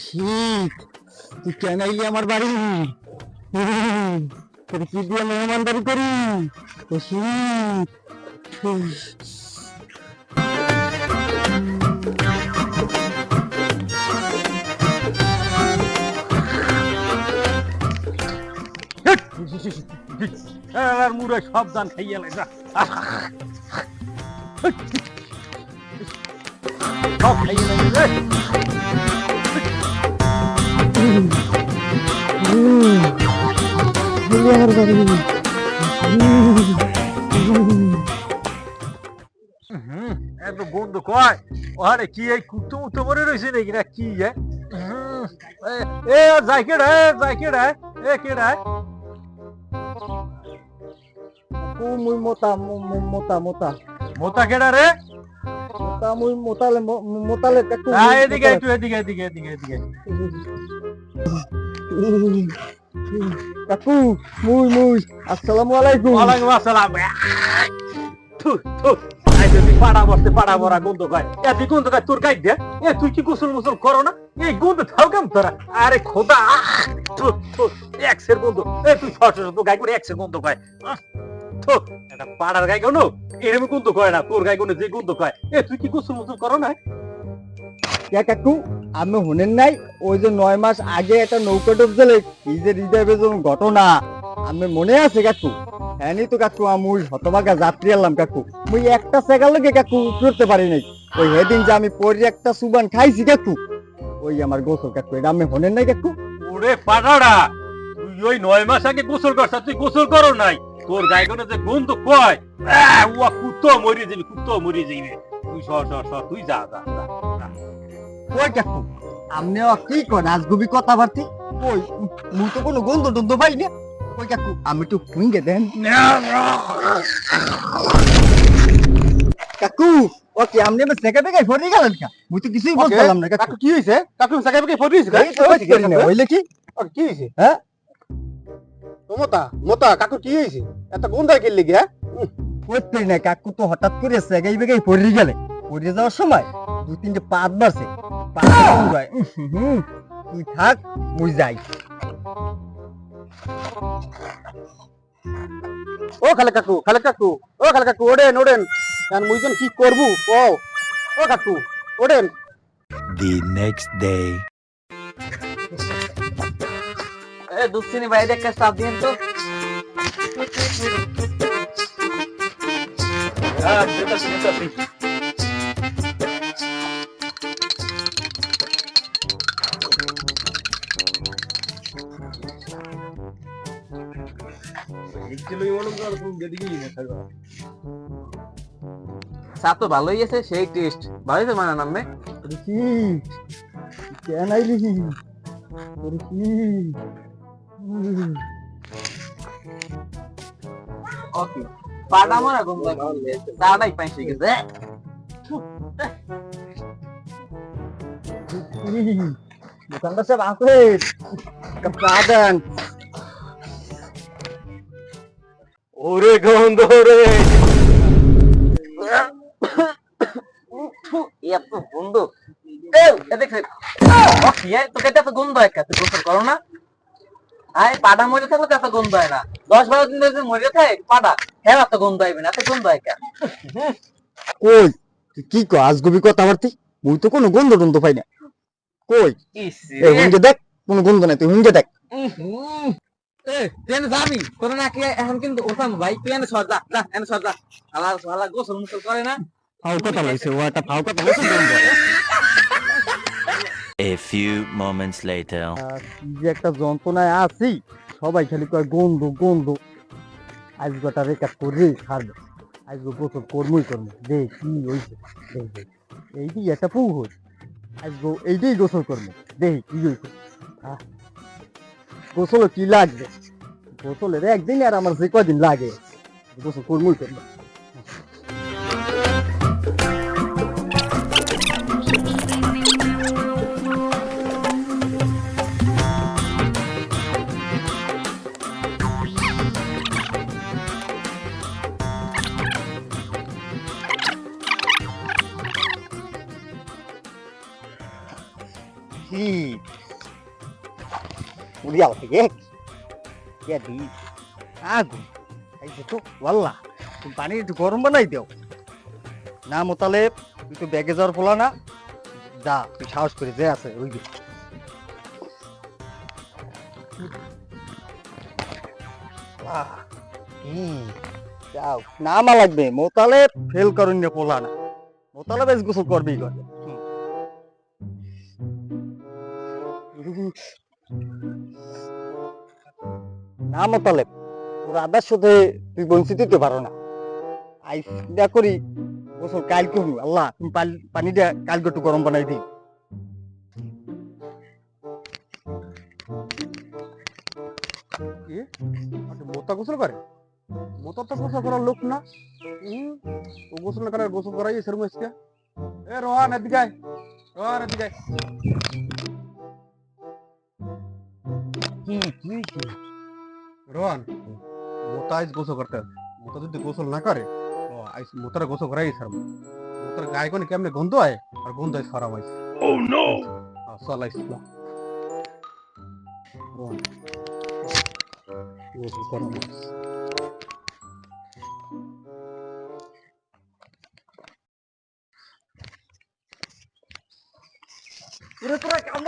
শীত, তুই কেন আইলি আমার বাড়ি? তোর কি দিয়ে মেহমানদারি করি? ও শীত, মুড়ে সব দান খাইয়া লাগা সব খাইয়া লাগে আমার বাড়ি। এত গন্ধ কয় ওখানে কি এই কুত্তো মুত্তো মরে রয়েছে নাকি না কি যাই কেডা যাই কেডা কেডা মুই মোতা মোতা মোতা মোতা কেডা রে মোতা মুই মোতালে মোতালে কাকু। এদিকে একটু এদিকে এদিকে এদিকে এদিকে কাকু মুই মুই আসসালামু আলাইকুম। ওয়ালাইকুম আসসালাম। থু থু আই যদি পাড়া বসতে পাড়া ভরা গন্ধ কয় এত গন্ধ কয় তোর গাই দে তুই কি গোসল মুসল করো না এই গন্ধ থাও কেমন তোরা? আরে খোদা এক্সের গন্ধ তুই ছোট তো গাই করে এক্সের গন্ধ কয় এটা পাড়ার গাই কোনো এরকম গন্ধ কয় না তোর গাই কোনো যে গন্ধ কয় তুই কি গোসল মুসল করো না? কাকু আমি শুনেন নাই ওই যে 9 মাস আগে একটা নৌকা ডুবছিলে এই যে হৃদয় ঘটনা আমি মনে আছে কাকু? হ্যাঁ তো কাকু আমি হতভাগা যাত্রী এলাম কাকু মুই একটা সেকেন্ড লাগে কাকু উঠতে পারি নাই ওই সেদিন যে আমি পরে একটা সুবান খাইছি কাকু ওই আমার গোসল কাকু এটা আমি শুনেন নাই কাকু? ওরে পাড়াড়া তুই ওই 9 মাস আগে গোসল করছ তুই গোসল করো নাই তোর গায়ে কোনো যে গন্ধ কয় উয়া কুত্তো মরি যাবি কুত্তো মরি যাবি তুই সর সর সর তুই যা যা যা ওই কাকু আপনিও কি করেন আজগুবি কথাবার্তি ওই মুই তো কোনো গন্ধ টন্ধ পাই না। ওই কাকু আমি একটু পুঙ্গে দেন কাকু। ওকে আপনি আমার সেকা বেগাই ফোন গেলেন কা মুই তো কিছুই বলছিলাম না কাকু। কি হইছে কাকু সাকা বেকে ফটো হইছে এই তো করি না হইলে কি কি হইছে হ্যাঁ মোতা মোতা কাকু কি হইছে এত গন্ধ কি লাগি করতে না কাকু তো হঠাৎ করে সেগাই বেগাই পড়ে গেলে পড়ে যাওয়ার সময় 2-3টে পাত বাড়ছে তুই থাক মুই যাই। ও খালে কাকু ও খালে কাকু ওড়েন ওড়েন কারণ মুইজন কি করবো ও কাকু ওড়েন। The next day. দুঃখিনী বাইরে একটা চাপ দিন তো। চাপ তো ভালোই আছে সেই টেস্ট ভালোই তো মানা নামে কি কেন আইলি কি ওকে পাড়া মারা গন্ধ দাঁড়াই পাইছে গেছে দোকানদার সাহেব আছে কাপড় ওরে গন্ধ রে এত গন্ধ তোকে এত গন্ধ একা তুই গোসল করো না? আয় পাড়া মরে থাকলে তো এত গন্ধ হয় না 10-12 দিন ধরে মরে থাকে পাড়া হ্যাঁ এত গন্ধ আইবে না এত গন্ধ একা কই কি কো আজগুবি কথাবার্তি মুই তো কোনো গন্ধ টন্ধ পাই না কই হুঙ্গে দেখ কোনো গন্ধ নাই তুই হুঙ্গে দেখ তুই যাবি তোর নাকি এখন কিন্তু ওঠাম ভাই তুই এনে সর যা যা এনে সর যা আলা গোসল মুসল করে না ফাউ কথা লাইছে ও একটা ফাউ কথা লাইছে গন্ধ। A few moments later. যে একটা যন্ত্রণায় আছি সবাই খালি কয় গন্ধ গন্ধ আজ গোটা রেকর্ড করে ছাড়বে আজ গোসল কর্মই করবো দে কি হয়েছে এইটি একটা পু হই আজ এইটাই গোসল করবো দেখ কি হয়েছে গোসল কি লাগবে গোসলের একদিন আর আমার যে কদিন লাগে গোসল কর্মই করবো। কি উড়িয়াল থেকে কে দি আগুন এই যে তো ওয়াল্লাহ তুমি পানি একটু গরম বানাই দাও না মোতালেব তুই তো ব্যাগে যাওয়ার পোলা না যা তুই সাহস করে যে আছে ওই দিকে। যাও নামা লাগবে মোতালেব ফেল করেন না পোলা না মোতালেব বেশ গোসল করবেই করে না মোতালেব তোর আদার সাথে তুই বঞ্চিত হতে পারো না আইস না করি গোসল কাল করু আল্লাহ তুমি পানিটা কালকে একটু গরম বানাই দিই মোতা গোসল করে মোতা তো গোসল করার লোক না ও গোসল না করে গোসল করাই সেরকম আজকে এ রোহান এদিকে আয়, রোহান এদিকে আয়। রোহান মোতা আইস গোসল করতে হবে। মোতা যদি গোসল না করে ও আইস মোতারা গোসল করাই সারবো মোতার গায়ে কোনে কেমনে গন্ধ হয় আর গন্ধ হয় খারাপ আইস ও নো চল আইস রোহান গোসল করাবো পুরো তোরা কেমন